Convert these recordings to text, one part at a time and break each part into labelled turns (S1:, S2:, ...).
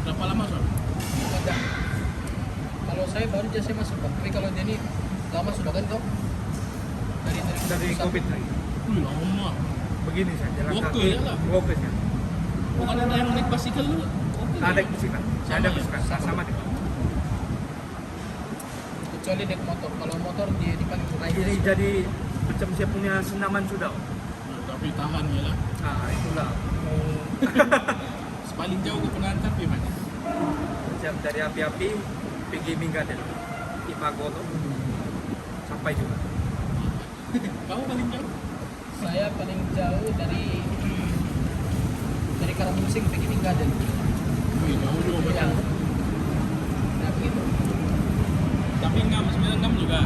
S1: Berapa lama Sob?
S2: Ada. Kalau saya baru aja saya masuk Pak. Tapi kalau dia ini lama sudah kan kau?
S3: Dari COVID lagi.
S1: Lama.
S3: Begini saya jalan
S1: Oke,
S3: kaki.
S1: iyalah.
S3: Oke ya.
S1: Bukan ada yang naik basikal dulu? Oke.
S3: Ada bisiklet. Saya ada
S1: Sama ya?
S3: bisiklet. Sama dia.
S2: Kecuali naik motor. Kalau motor dia dipanggil rider.
S3: Ini jadi macam saya punya senaman sudah.
S1: Tapi tahan ya lah.
S3: Nah itulah.
S1: Paling jauh ke pengantar gimana?
S3: Macam dari api-api pergi Minggaden. Ipagoto. Sampai juga.
S1: Kamu paling jauh?
S2: Saya paling jauh dari Karamusing pergi Minggaden.
S1: Wih, jauh juga
S2: Ya.
S1: betul.
S2: Nah begitu.
S1: Tapi ngam, sebenarnya ngam juga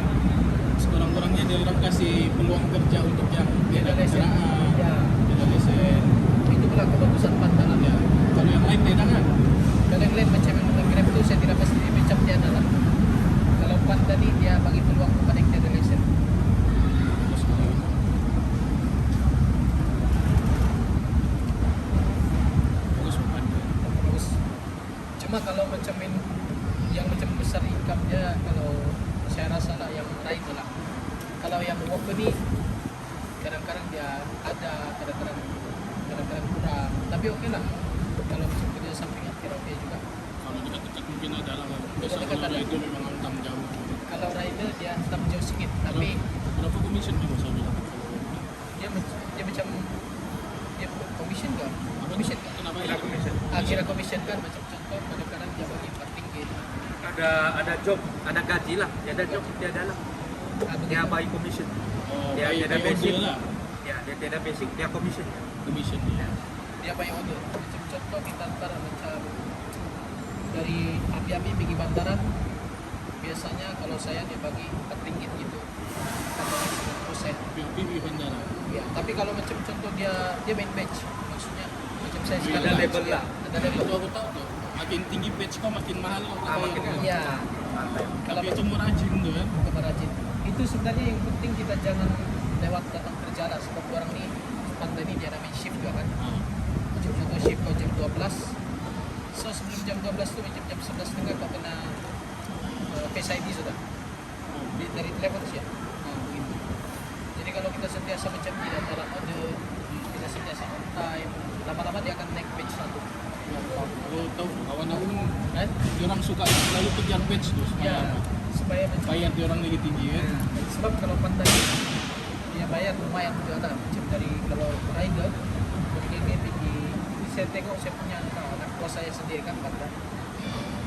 S1: sekurang-kurangnya dia orang kasih peluang kerja untuk yang
S2: Beda lesen. Ya.
S1: beda lesen.
S2: Itu pula kebagusan Pantalan
S1: Ya. Kalau yang lain beda kan?
S2: Kalau yang lain macam yang Grab itu saya tidak pasti macam dia adalah. Kalau Pan tadi dia bagi peluang kepada yang tidak ada lesen.
S1: Terus kalau bagus bukan?
S2: Bagus. Cuma kalau macam yang macam besar income dia, kalau saya rasa lah yang lain lah. Kalau yang work ini kadang-kadang dia ada, kadang-kadang kurang. Tapi oke lah. Kalau macam kerja sampingan kira oke juga.
S1: Kalau dekat-dekat mungkin ada lah. Biasa
S2: Dekat-dekat
S1: kalau
S2: ada.
S1: itu memang antang jauh.
S2: Kalau rider dia tetap jauh sedikit, tapi
S1: Berapa commission juga saya bilang?
S2: dia macam dia commission kan? Commission kan?
S1: Kenapa
S3: Kira commission.
S2: Kira commission kan macam contoh kadang-kadang dia bagi 4 ringgit.
S3: Ada job, ada gaji lah. Dia ada job, dia ada lah. Dia
S2: Begitu.
S3: bagi commission.
S1: Oh,
S3: Dia
S1: by
S3: ada basic.
S1: order lah.
S3: Ya, dia ada basic, dia commission.
S1: Commission ya.
S2: Dia apa yang order? Macam contoh kita antara macam dari api-api pergi bantaran, biasanya kalau saya dia bagi 4 ringgit gitu. Atau 10%.
S1: PPP bandara.
S2: Ya, tapi kalau macam contoh dia main batch, maksudnya macam saya
S1: Ada
S2: sekarang
S3: level
S2: ya,
S3: lah.
S2: ada
S1: Itu
S2: level.
S1: aku tahu tuh. Makin tinggi batch kau makin mahal kau.
S3: Makin mahal.
S2: Ya,
S1: Tapi itu mau rajin tuh kan.
S2: kepada rajin. Itu sebenarnya yang penting kita jangan lewat datang kerja lah, sebab orang ni pantai ni dia ada main shift juga kan.
S1: Ah.
S2: Macam contoh shift kau jam 12. So sebelum jam 12 tu macam jam 11.30 kau kena Face ID sudah. Dari telepon siap. Begitu. Jadi kalau kita sentiasa macam tidak ada order, tidak sentiasa on time, lama-lama dia akan naik batch satu.
S1: Kalau tahu kawan aku kan, dia orang suka selalu kejar batch tuh supaya
S2: Ya,
S1: apa?
S2: supaya macam
S1: Bayar dia orang lagi tinggi kan.
S2: sebab kalau pantai dia bayar lumayan juga ada macam dari kalau rider pergi saya tengok saya punya anak buah saya sendiri kan pantai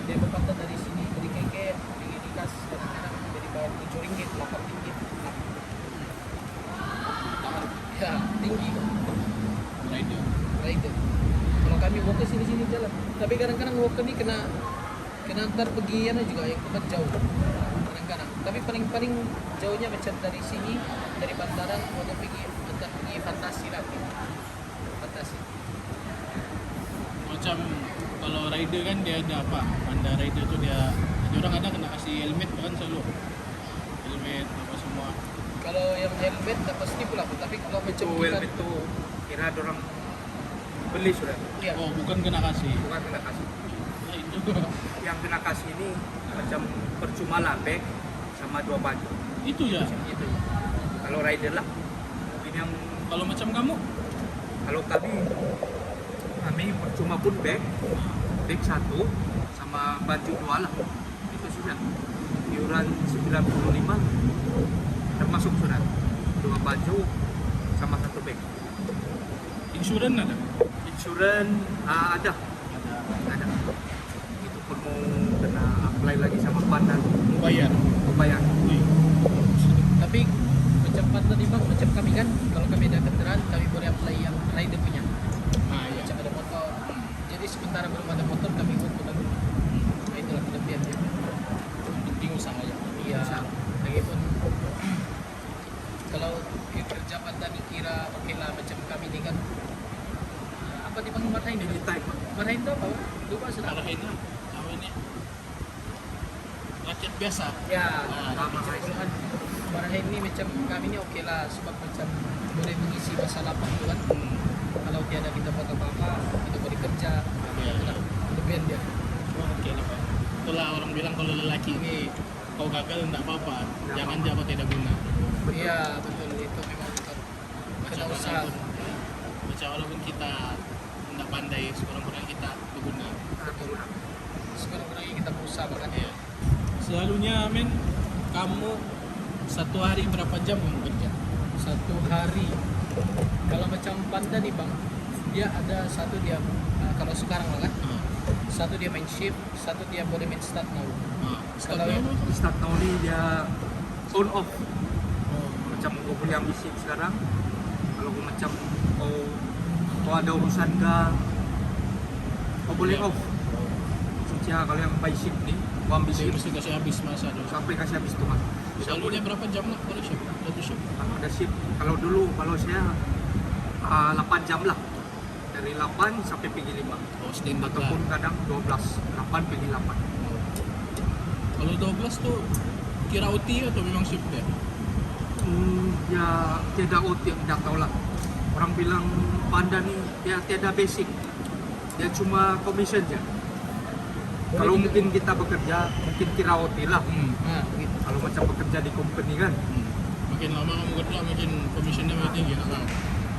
S2: dia berpantai dari sini dari KK pergi dikas kadang-kadang dari bayar 7 ringgit 8 ringgit ya tinggi
S1: Rider.
S2: rider kalau kami walker sini-sini jalan tapi kadang-kadang walker ni kena antar pergi juga yang tempat jauh kadang-kadang tapi paling jauhnya macam dari sini dari bantaran waktu pergi fantasi lah fantasi
S1: Macam kalau rider kan dia ada apa? Anda rider tuh dia orang ada kena kasih helmet tuh kan selalu. Helmet apa semua.
S2: kalau yang helmet tak pasti pula tapi kalau macam
S3: Itu helmet itu kira ada orang beli sudah.
S2: ya,
S1: Oh, bukan kena kasih.
S3: Bukan kena kasih.
S1: Nah, itu
S3: Yang kena kasih ini macam percuma lah bag sama 2 baju.
S1: itu ya.
S3: Itu. Kalau rider lah. Mungkin yang
S1: Kalau macam kamu
S3: kalau kami percuma pun bag 1 sama baju 2 lah. Itu sudah. Iuran 95 termasuk sudah. 2 baju sama 1 bag.
S1: insurans ada?
S3: Insurans ada. Itu pun mau kena apply lagi sama Pandan.
S1: Bayar.
S3: Bayar.
S2: tapi macam pantai di bang macam kami kan kalau kami ada kendaraan kami boleh apply yang rider punya
S1: Ah ya.
S2: macam ada motor jadi sementara belum ada motor kami untuk dulu nah itulah kelebihan dia
S1: Penting usaha ya.
S2: iya lagipun kalau kerja pantai kira oke lah macam kami ni kan apa dipanggil marahin
S3: Ini
S2: dulu
S3: type.
S2: marahin tu apa lupa sudah
S1: Arahin lah. Apa ini? Rakyat biasa.
S2: ya
S1: Ah,
S2: macam keluhan marahin ni macam kami ni oke lah sebab macam boleh mengisi masa lapang tu kan kalau tiada kita buat apa-apa kita boleh kerja
S1: Ya,
S2: itulah kelebihan dia
S1: itulah orang bilang kalau lelaki ini kau gagal enggak apa-apa, jangan jago tidak guna.
S2: Iya betul, itu memang betul. Kena usaha.
S1: Macam walaupun kita enggak pandai, sekurang-kurangnya kita berguna.
S2: Betul. Sekurang-kurangnya kita berusaha kan.
S1: Iya. Selalunya men, kamu satu hari berapa jam yang bekerja?
S2: Satu hari kalau macam Panda nih bang, dia ada satu dia kalau sekarang lah kan, satu dia main shift, satu dia boleh main start now. Kalau yang
S3: Start now ni dia on off. Macam kau boleh ambil shift sekarang. Kalau kau macam kau ada urusan kau boleh off. Maksudnya kalau yang by shift ni, kau ambil
S1: Saya
S3: shift
S1: mesti kasih habis masa dulu.
S3: sampai kasih habis tu mas.
S1: Selalunya berapa jam lah kalau shift? Satu shift.
S3: Ada shift. Kalau dulu kalau saya 8 jam lah. Dari 8 sampai pergi 5.
S1: Oh, standard lah.
S3: Ataupun kadang 12, 8 pergi 8.
S1: Kalau 12 tuh kira OT atau memang shift ya?
S3: Ya tiada OT, tidak tahu lah. Orang bilang Panda ni dia tiada basic. Dia cuma commission je. Kalau mungkin kita bekerja, mungkin kira OT lah.
S2: nah gitu.
S3: Kalau macam bekerja di company kan.
S1: Makin lama kamu kerja makin commissionnya makin tinggi nak tahu.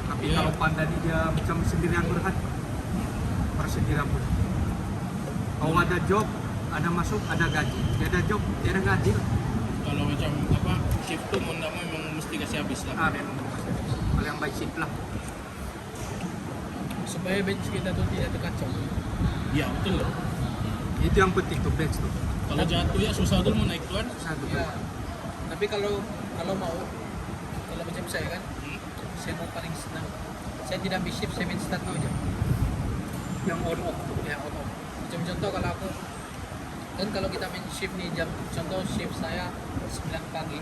S3: Tapi
S1: Iya.
S3: kalau Panda ni dia macam sendirian berhad. Persendirian pun. Kalau ada job, ada masuk, ada gaji. Tiada job, tiada gaji lah.
S1: Kalau macam apa shift tuh mau nggak mau memang mesti kasih habis lah.
S3: Memang kalau yang baik shift lah.
S2: Supaya bench kita tuh tidak terkacau.
S1: Iya betul loh.
S3: Itu yang penting tuh bench tuh.
S1: Kalau jatuh ya susah dulu mau naik tuan.
S3: Satu
S2: Ya. Tapi kalau mau, kalau macam saya kan, saya mau paling senang. Saya tidak ambil shift, saya main start now aja.
S3: yang on off.
S2: Ya on off. Macam contoh kalau aku kan kalau kita main shift nih jam, contoh shift saya 9 pagi.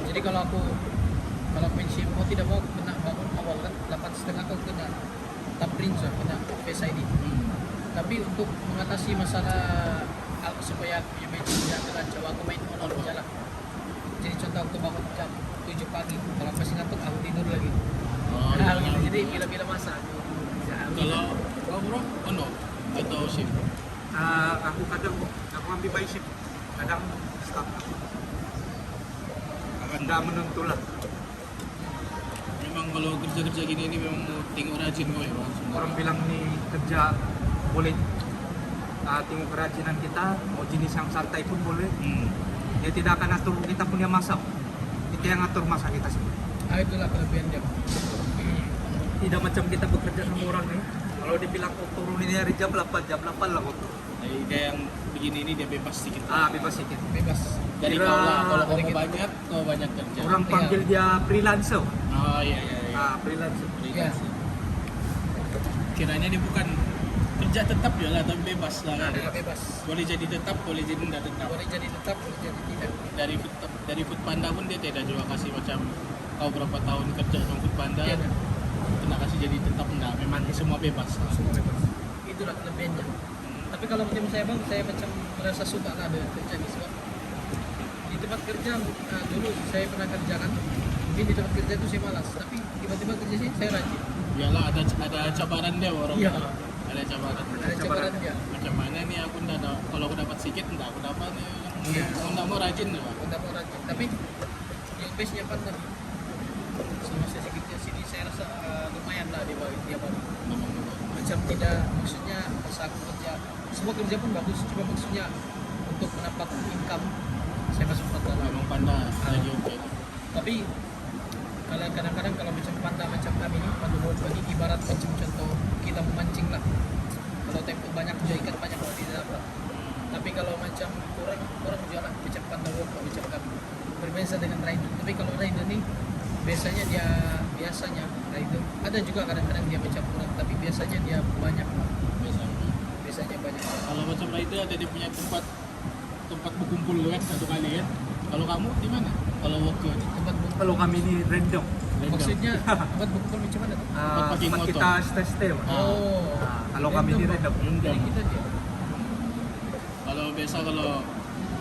S2: Jadi kalau aku main shift, mau tidak mau kena bangun awal kan 8.30 aku kena taprin so, kena Face ID. Tapi untuk mengatasi masalah supaya aku punya main shift jangan kacau, aku main on off aja lah. Jadi contoh aku bangun jam 7 pagi, kalau masih ngantuk aku tidur lagi.
S1: Oh,
S2: Nah,
S1: iya.
S2: jadi bila-bila masa
S1: Kalau kau bro, ono atau shift?
S3: Aku kadang aku ambil by shift, kadang start. Tidak menentu lah.
S1: Memang kalau kerja-kerja gini ini memang mau tengok rajin kau ya bang.
S3: Orang bilang nih kerja boleh tengok kerajinan kita, mau jenis yang santai pun boleh. Dia tidak akan atur kita punya masa. Kita yang atur masa kita sendiri.
S2: Ah itulah kelebihan dia.
S3: Tidak macam kita bekerja sama orang nih. Kalau dibilang kau turun ini hari jam 8 lah kau turun.
S1: Jadi dia yang begini ini dia bebas sedikit.
S3: Bebas sedikit.
S2: Bebas.
S1: Dari
S3: Kira-
S1: kau lah, kalau
S2: dari
S1: kamu
S2: kita.
S1: banyak, kau banyak kerja.
S3: Orang panggil dia freelancer.
S1: Oh iya iya. iya.
S3: Freelancer.
S2: Iya.
S1: Kiranya dia bukan kerja tetap ya lah, tapi bebas lah. Kan?
S2: Dia bebas.
S1: Boleh jadi tetap, boleh jadi tidak tetap.
S2: Boleh jadi tetap, boleh jadi tidak.
S1: Dari Food Panda pun dia tidak juga kasih macam kau berapa tahun kerja sama Food Panda,
S2: Iya, kan?
S1: kena kasih jadi tetap enggak. Memang semua bebas.
S2: Semua bebas. Itulah kelebihannya. Tapi kalau macam saya bang, saya macam merasa suka lah dengan kerja ini sebab di tempat kerja dulu saya pernah kerjakan. Mungkin di tempat kerja itu saya malas, tapi tiba-tiba kerja sini saya rajin.
S1: Iyalah ada cabaran dia orang.
S2: Iya.
S1: Ada cabaran.
S2: Ada cabaran dia.
S1: Macam mana nih aku ndak ada, kalau aku dapat sedikit enggak aku dapat nih.
S2: Iya.
S1: Aku nggak mau rajin lah.
S2: Kita mau rajin. Tapi yang base-nya Panda sama sedikitnya sini saya rasa lumayan lah dia baru. Macam tidak, maksudnya pas aku kerja, semua kerja pun bagus, cuma maksudnya untuk menambah income saya masuk Panda lah.
S1: Memang Panda lagi oke.
S2: Tapi kalau kadang-kadang kalau macam Panda macam kami ini Panda mau bagi ibarat macam contoh kita memancing lah. Kalau tempo banyak juga ikan banyak kalau tidak dapat. Tapi kalau macam kurang juga lah macam Panda World macam kami berbeda dengan rider. Tapi kalau rider ni biasanya rider ada juga kadang-kadang dia macam kurang, tapi biasanya dia banyak. Biasanya banyak.
S1: Kalau macam rider ada dia punya tempat berkumpul kan satu kali kan. Kalau kamu di mana? Kalau worker
S2: Tempat bukul,
S3: Kalau kami ini random.
S2: maksudnya tempat bukul macam mana tuh?
S1: parking
S3: Tempat
S1: motor.
S3: kita stay.
S2: Oh,
S3: Kalau kami ini random.
S2: Dari kita dia.
S1: Kalau biasa kalau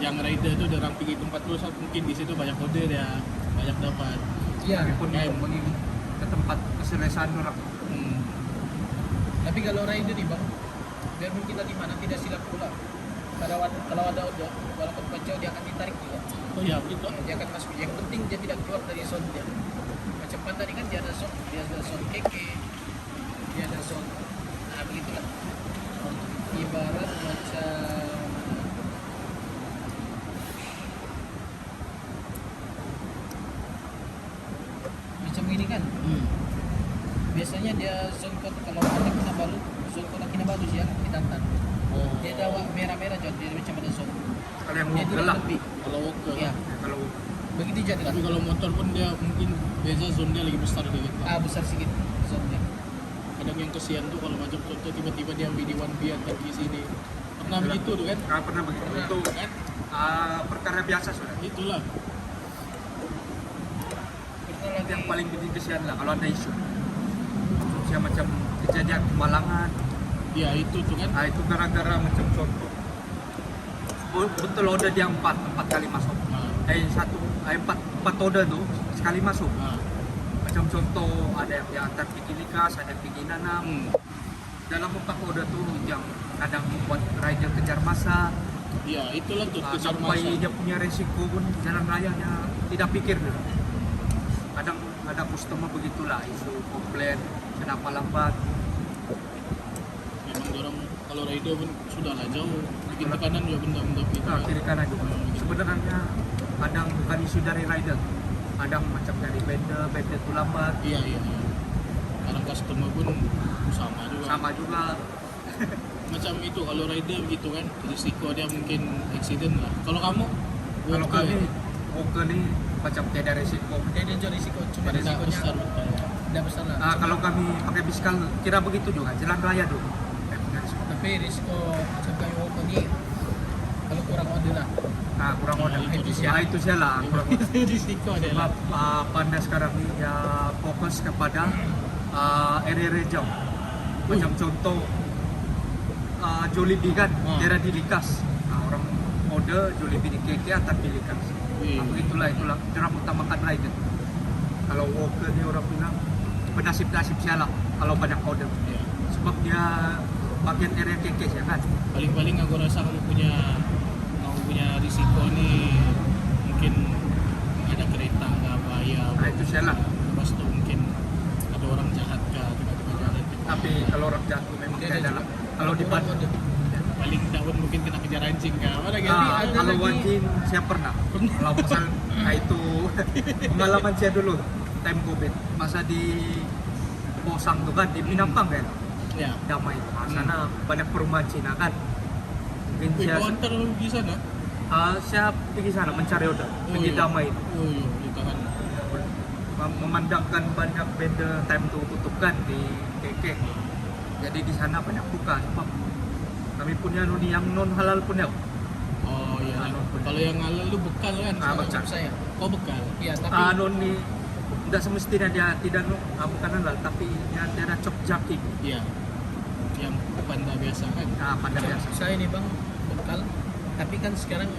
S1: yang rider tuh orang pergi tempat terus mungkin di situ banyak order ya, banyak dapat.
S2: Iya.
S3: Kami pun pergi ke tempat keselesaan orang.
S2: Tapi kalau rider nih bang, biarpun kita di mana tidak silap pula. kalau ada order, walaupun kacau dia akan ditarik juga.
S1: Oh iya, begitu.
S2: Dia akan masuk. Yang penting dia tidak keluar dari zone dia. Macam Panda ini kan dia ada zone keke, dia ada zone, nah begitulah. Ibarat macam gini kan. Biasanya dia zone kota kalau ada Kinabalu, zone kota Kinabalu sih ya Kedantan.
S1: Oh.
S2: Dia ada merah-merah John, dia macam ada zone.
S3: Kalau yang
S2: Dia tidak
S3: gelap,
S2: lebih.
S1: Kalau walker.
S2: Ya,
S3: kalau
S2: begitu jadi
S1: Tapi kalau motor pun dia mungkin beza zone dia lagi besar dikit.
S2: besar sedikit zone-nya.
S1: Kadang yang kesian tuh kalau macam contoh tiba-tiba dia ambil di one biar di sini. Pernah begitu tuh kan?
S3: nggak pernah begitu. Itu
S1: Kan?
S3: perkara biasa sudah.
S1: Itulah.
S2: Kita
S3: Itu
S2: lagi
S3: yang paling bikin kesian lah kalau ada isu. Saya macam kejadian kemalangan.
S1: Ya itu tuh kan.
S3: Itu gara-gara macam contoh. Betul order dia empat kali masuk.
S1: Nah,
S3: Empat order tuh sekali masuk.
S1: nah.
S3: Macam contoh ada yang diantar pergi Likas, ada yang pergi Nanam. Dalam 4 order tuh yang kadang membuat rider kejar masa.
S1: Ya itulah tuh kejar
S3: Sampai
S1: masa.
S3: dia punya resiko pun jalan raya dia tidak pikir dulu. Kadang ada customer begitulah isu komplain kenapa lambat.
S1: Memang orang kalau rider pun sudah lah jauh bikin tekanan juga benda-benda gitu.
S3: Kiri kanan juga. Sebenarnya kadang bukan isu dari rider, kadang macam dari vendor itu lambat.
S1: Iya. Kadang customer pun sama juga.
S3: Sama juga.
S1: Macam itu kalau rider gitu kan risiko dia mungkin accident lah. Kalau kamu?
S3: Kalau
S1: walker,
S3: kami walker ni macam tiada resiko.
S2: dia ada risiko, cuma
S1: tidak
S2: risikonya
S1: besar betul.
S2: tidak besar lah.
S3: Kalau kami pakai biskal kira begitu juga jalan raya dulu.
S2: Tapi risiko macam kayu walker ni kalau kurang order lah.
S3: Kurang order.
S1: Itu
S3: Itu saya lah. Kurang order.
S1: risiko dia lah.
S3: Sebab Panda sekarang ni dia fokus kepada area-area jauh. Macam contoh Jollibee kan, daerah di Likas. Orang order Jollibee di KK atau di Likas. Itulah cara utamakan rider. Kalau walker ni orang bilang bernasib-nasib sialah kalau banyak order.
S1: Ya.
S3: Sebab dia bagian area KK ya kan.
S1: Paling-paling aku rasa kamu punya risiko nih mungkin ada kereta nggak bayar.
S3: Itu sialah.
S1: Lepas itu mungkin ada orang jahat kah tiba-tiba jalan.
S3: Tapi kalau orang jatuh memang
S2: Dia
S3: tiada
S2: ada
S3: lah. Kalau di Bandung
S1: Paling daun mungkin kena kejar anjing kah? Apa lagi?
S2: ada
S3: kalau
S2: lagi-
S3: anjing saya pernah. Kalau pasal itu pengalaman saya dulu time COVID masa di Posang tuh kan di Pinampang kan
S1: Ya.
S3: damai sana banyak perumahan Cina kan mungkin
S1: Wih,
S3: saya
S1: kau antar di sana?
S3: saya pergi sana mencari order pergi
S1: iya.
S3: damai
S1: Oh iya, kita kan.
S3: memandangkan banyak vendor time tuh tutup kan di KK jadi di sana banyak buka sebab kami punya nuni yang non halal pun ya.
S1: Oh iya. Kalau yang halal lu bekal kan?
S3: Bekal.
S2: Macam saya.
S1: Kau bekal.
S2: Iya, tapi
S3: Noni tidak semestinya dia tidak bukan halal tapi dia ada cok jaki
S1: Iya. Yang panda biasa kan?
S3: pada biasa.
S2: saya nih bang bekal. Tapi kan sekarang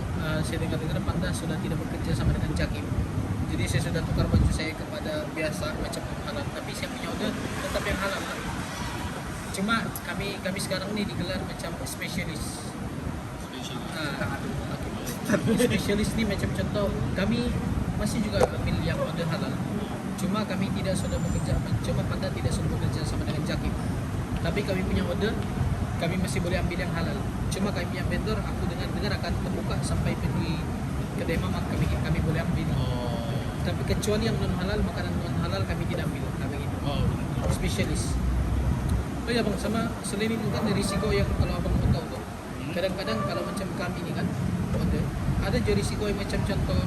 S2: saya dengar-dengar Panda sudah tidak bekerja sama dengan Jakim. Jadi saya sudah tukar baju saya kepada biasa macam halal. Tapi saya punya order tetap yang halal lah. Cuma kami sekarang nih digelar macam spesialis. Spesialis ni macam contoh kami masih juga ambil yang order halal. Cuma kami tidak sudah bekerja, cuma Panda tidak sudah bekerja sama dengan Jakim. Tapi kami punya order, kami masih boleh ambil yang halal. Cuma kami punya vendor, aku dengar akan terbuka sampai pergi kedai mamak kami boleh ambil.
S1: Oh.
S2: Tapi kecuali yang non halal, makanan non halal kami tidak ambil. Kami gitu.
S1: Oh.
S2: Spesialis. Oh ya bang, sama selain itu kan risiko yang kalau abang mau tahu tuh. Kadang-kadang kalau macam kami ini kan, ada juga risiko yang macam contoh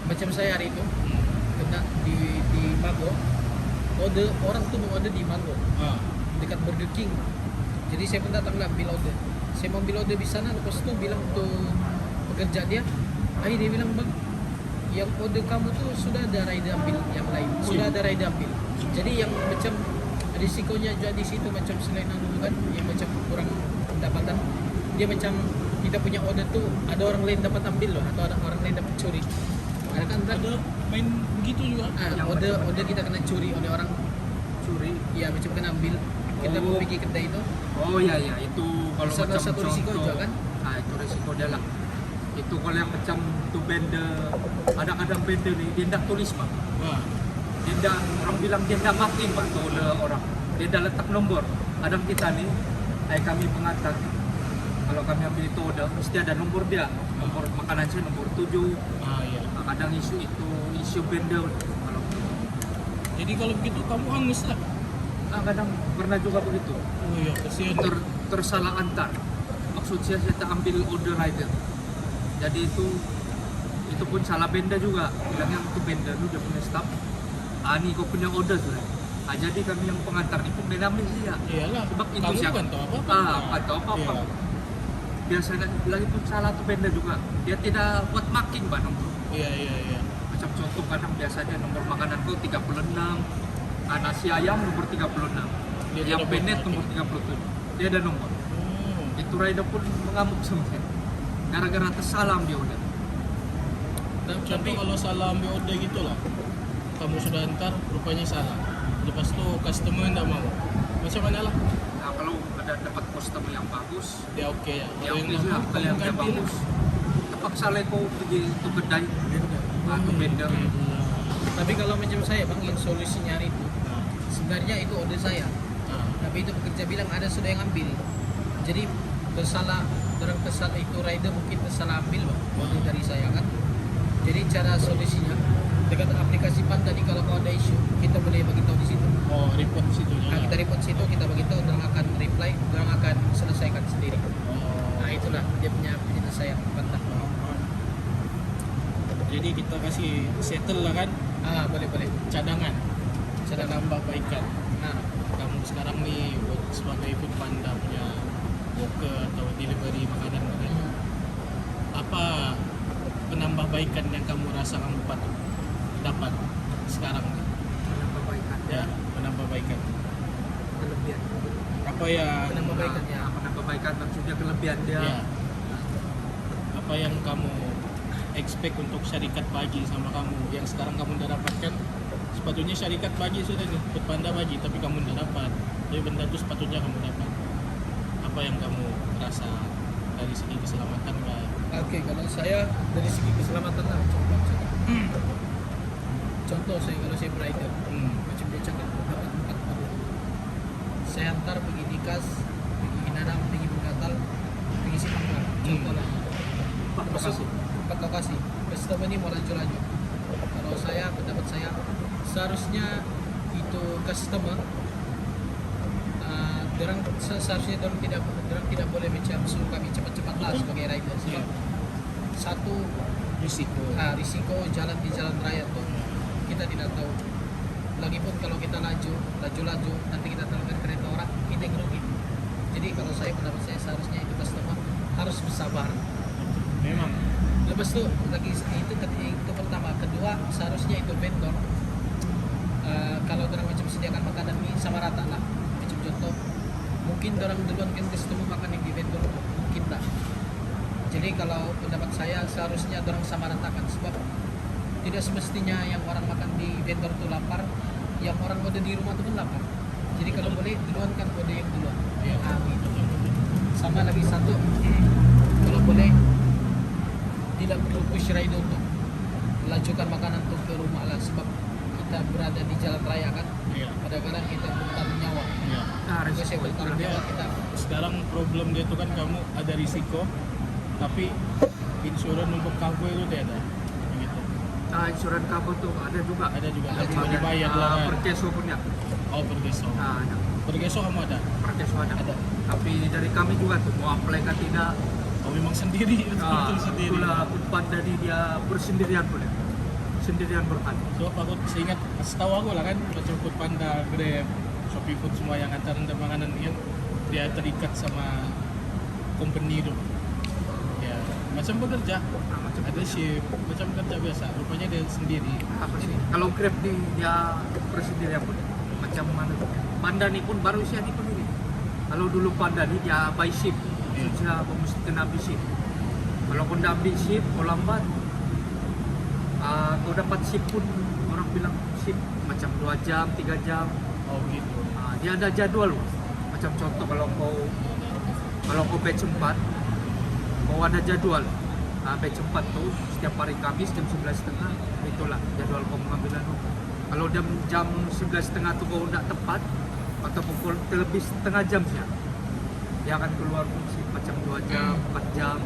S2: macam saya hari itu kena di Mago, orang tuh mau order di Mago dekat Burger King. Jadi saya pun datanglah ambil order. Saya mau ambil order di sana, lepas itu bilang untuk pekerja dia, dia bilang bang, yang order kamu tuh sudah ada rider ambil yang lain, sudah ada rider ambil. Jadi yang macam risikonya juga di situ macam selain dulu kan, yang macam kurang pendapatan, dia macam kita punya order tuh ada orang lain dapat ambil loh, atau ada orang lain dapat curi. Ada kan
S1: Ada main begitu juga.
S2: order kita kena curi oleh orang,
S3: Curi.
S2: ya macam kena ambil. Kita mau pergi kedai itu,
S3: Oh iya itu kalau
S2: salah
S3: macam
S2: satu risiko
S3: contoh
S2: juga kan.
S3: Nah itu resiko dia lah. Itu kalau yang macam tu benda, kadang-kadang benda ni dia tidak tulis pak.
S1: Wah.
S3: Dia tidak, orang bilang dia tidak mati pak tu oleh orang. Dia tidak letak nombor. Kadang kita ni, kami pengantar. Kalau kami ambil itu order, mesti ada nomor dia. Nomor makanan saya nomor 7.
S1: Iya.
S3: Kadang isu benda. Kalau
S1: Jadi kalau begitu kamu hangus lah.
S3: kadang pernah juga begitu.
S1: Oh iya, kasihan.
S3: Tersalah antar. Maksud saya tak ambil order rider. Jadi itu pun salah benda juga. Bilangnya itu benda tu dia punya staff. Ni kau punya order tu. Jadi kami yang pengantar ni pun dia ambil dia.
S1: Iyalah.
S3: Sebab itu
S1: kamu
S3: siapa?
S1: bukan tahu apa-apa.
S3: Bukan tahu apa-apa.
S1: Iya.
S3: Biasanya lagi pun salah tu benda juga. Dia tidak buat marking bah nomor.
S1: Iya.
S3: Macam contoh kadang biasanya nomor makanan kau 36. Nasi ayam nomor 36.
S1: Dia
S3: Yang
S1: ada
S3: penet
S1: buat
S3: nomor 37. Dia ada nomor. Itu rider pun mengamuk semuanya. Gara-gara tersalam dia udah.
S1: Contoh kalau salah ambil order gitu lah. Kamu sudah antar, rupanya salah. Lepas tu customer tidak mau. Macam mana lah?
S3: Nah, kalau ada dapat customer yang bagus,
S1: Dia oke ya.
S3: yang
S1: Kalau
S3: bisa,
S1: kamu
S3: kalau yang
S1: ganti lah.
S3: bagus, terpaksa lah kau pergi ke kedai, ke vendor.
S2: Tapi kalau macam saya bang, yang solusinya itu sebenarnya itu order saya. Tapi itu pekerja bilang ada sudah yang ambil. Jadi bersalah, orang kesal itu rider mungkin bersalah ambil bang, order dari saya kan. Jadi cara solusinya dengan aplikasi Panda tadi kalau kau ada isu kita boleh bagi tahu di situ.
S1: Oh, report situ
S2: Nah, kita report situ, kita bagi tahu, orang akan reply, orang akan selesaikan sendiri. Nah itulah dia punya penyelesaian Panda.
S1: Jadi kita kasih settle lah kan,
S2: Boleh.
S1: cadangan nambah baikan.
S2: Nah,
S1: Kamu sekarang nih sebagai food panda punya worker atau delivery makanan kan, apa penambahbaikan yang kamu rasa kamu dapat sekarang nih?
S3: Perbaikan
S1: Ya, penambahbaikan.
S3: kelebihan.
S1: Apa ya?
S2: penambahbaikannya.
S3: Perbaikan maksudnya kelebihan dia.
S1: Ya. Apa yang kamu expect untuk syarikat bagi sama kamu yang sekarang kamu udah dapatkan? Sepatutnya syarikat bagi sudah nih, food panda bagi, tapi kamu udah dapat. Jadi benda itu sepatutnya kamu dapat. Apa yang kamu rasa dari segi keselamatan kan?
S2: Oke, kalau saya dari segi keselamatan lah, contoh saya kalau saya berider, macam dia cakap dapat 4 paru. Saya antar pergi Dikas, pergi Inanam, pergi Bungatal, pergi Simpanglar, contoh lah. Masuk 4 lokasi. Customer ini mau laju-laju. Kalau saya, pendapat saya, seharusnya itu customer seharusnya orang tidak boleh macam suruh kami cepat-cepat lah sebagai rider. Sebab satu risiko jalan di jalan raya tuh kita tidak tahu. Lagipun kalau kita laju nanti kita terlalu kereta orang, kita yang rugi. Jadi kalau saya pendapat saya seharusnya itu customer harus bersabar.
S1: Memang.
S2: Lepas itu lagi itu pertama, kedua seharusnya itu vendor kalau orang macam sediakan makanan ini sama rata lah. Macam contoh mungkin orang duluan kan customer makan yang di vendor mungkin tak. Jadi kalau pendapat saya seharusnya orang sama ratakan, sebab tidak semestinya yang orang makan di vendor itu lapar, yang orang order di rumah itu pun lapar. Jadi kalau boleh duluan kan order yang duluan.
S1: Ya.
S2: Gitu. Sama lagi satu, kalau boleh tidak perlu push rider untuk lajukan makanan untuk ke rumah lah, sebab kita berada di jalan raya kan.
S1: Iya.
S2: Kadang-kadang kita bertaruh nyawa.
S1: Iya.
S2: Kalau saya
S3: Risiko itu
S2: bertaruh
S3: dia.
S2: nyawa kita.
S1: Sekarang problem dia itu kan kamu ada risiko, tapi insurans untuk cover itu tidak ada. Begitu.
S3: Insuran kabel tuh ada juga.
S1: Ada juga,
S2: Ada
S1: tapi
S2: juga.
S1: mau dibayar lah kan.
S3: Per keso punya.
S1: Oh, bergeso.
S3: Ada.
S1: Bergeso kamu ada?
S3: Per keso ada.
S2: Ada.
S3: Tapi dari kami juga tuh mau apply kan tidak.
S1: Oh, memang sendiri, betul sendiri.
S3: Itulah Foodpanda dari dia bersendirian pun. Sendirian berkan.
S1: So, aku seingat, setahu aku lah kan, macam Food Panda, Grab, Shopee Food semua yang antar makanan yang dia terikat sama company itu. Ya, macam bekerja,
S3: Macam
S1: ada shift, macam kerja biasa. Rupanya dia sendiri.
S3: apa sih? Kalau Grab nih dia bersendirian pun macam mana tuh? Panda nih pun baru usia di ini. Kalau dulu Panda nih dia by shift. Sudah mesti kena ambil shift. Kalau kau tidak ambil shift, kau lambat. Kau dapat shift pun orang bilang shift macam 2 jam, 3 jam.
S1: Oh gitu.
S3: Dia ada jadwal loh. Macam contoh kalau kau batch 4, Mau ada jadwal. Batch 4 tuh setiap hari Kamis jam 11.30, itulah jadwal kau pengambilan tu. Kalau jam 11.30 tu kau tidak tepat atau pukul terlebih setengah jam saja, dia akan keluar fungsi macam 2 jam, 4 jam.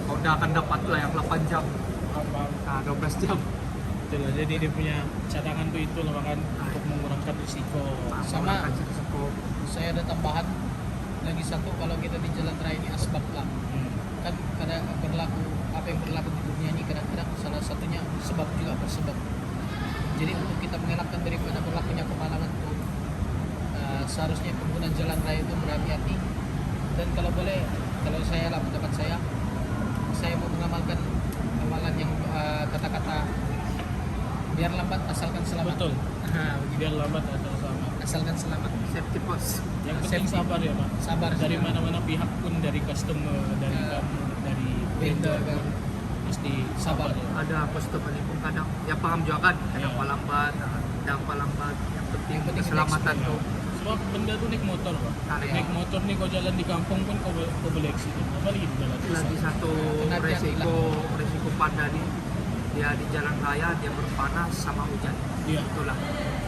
S3: Kau dah akan dapat lah yang 8 jam,
S1: Apa
S3: 12 jam.
S1: betul lah. Jadi dia punya cadangan tuh itu lah kan untuk mengurangkan risiko.
S2: Sama.
S3: Menggunakan risiko.
S2: Saya ada tambahan lagi satu, kalau kita di jalan raya ini asbab lah. Kan kadang berlaku apa yang berlaku di dunia ini, kadang-kadang salah satunya sebab juga bersebab. Jadi untuk kita mengelakkan daripada berlakunya kemalangan itu, seharusnya pengguna jalan raya itu berhati-hati. Dan kalau boleh, kalau saya lah pendapat saya mau mengamalkan amalan yang kata-kata biar lambat asalkan selamat.
S1: Betul.
S2: Nah, begitu.
S1: Biar lambat atau sama.
S2: Asalkan selamat.
S3: Safety first.
S1: Yang penting
S2: Safety.
S1: sabar ya Pak.
S2: Sabar
S1: Dari
S2: saja.
S1: mana-mana pihak pun, dari customer, dari kamu, dari vendor,
S2: Vendor,
S1: mesti sabar ya.
S3: Ada customer pun kadang ya paham juga kan, kadang
S1: Ya.
S3: lambat, kadang lambat. Yang penting
S2: Yang penting
S3: keselamatan
S2: kita
S3: tuh.
S1: Sebab benda tuh naik motor Pak.
S3: Iya.
S1: Naik motor nih kau jalan di kampung pun kau boleh accident. Apalagi di jalan desa.
S3: Lagi satu
S2: Kena
S3: resiko panda nih, dia di jalan raya dia berpanas sama hujan.
S1: Iya.
S3: Itulah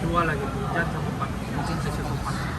S3: dua lagi tuh, hujan sama panas. Resiko panas.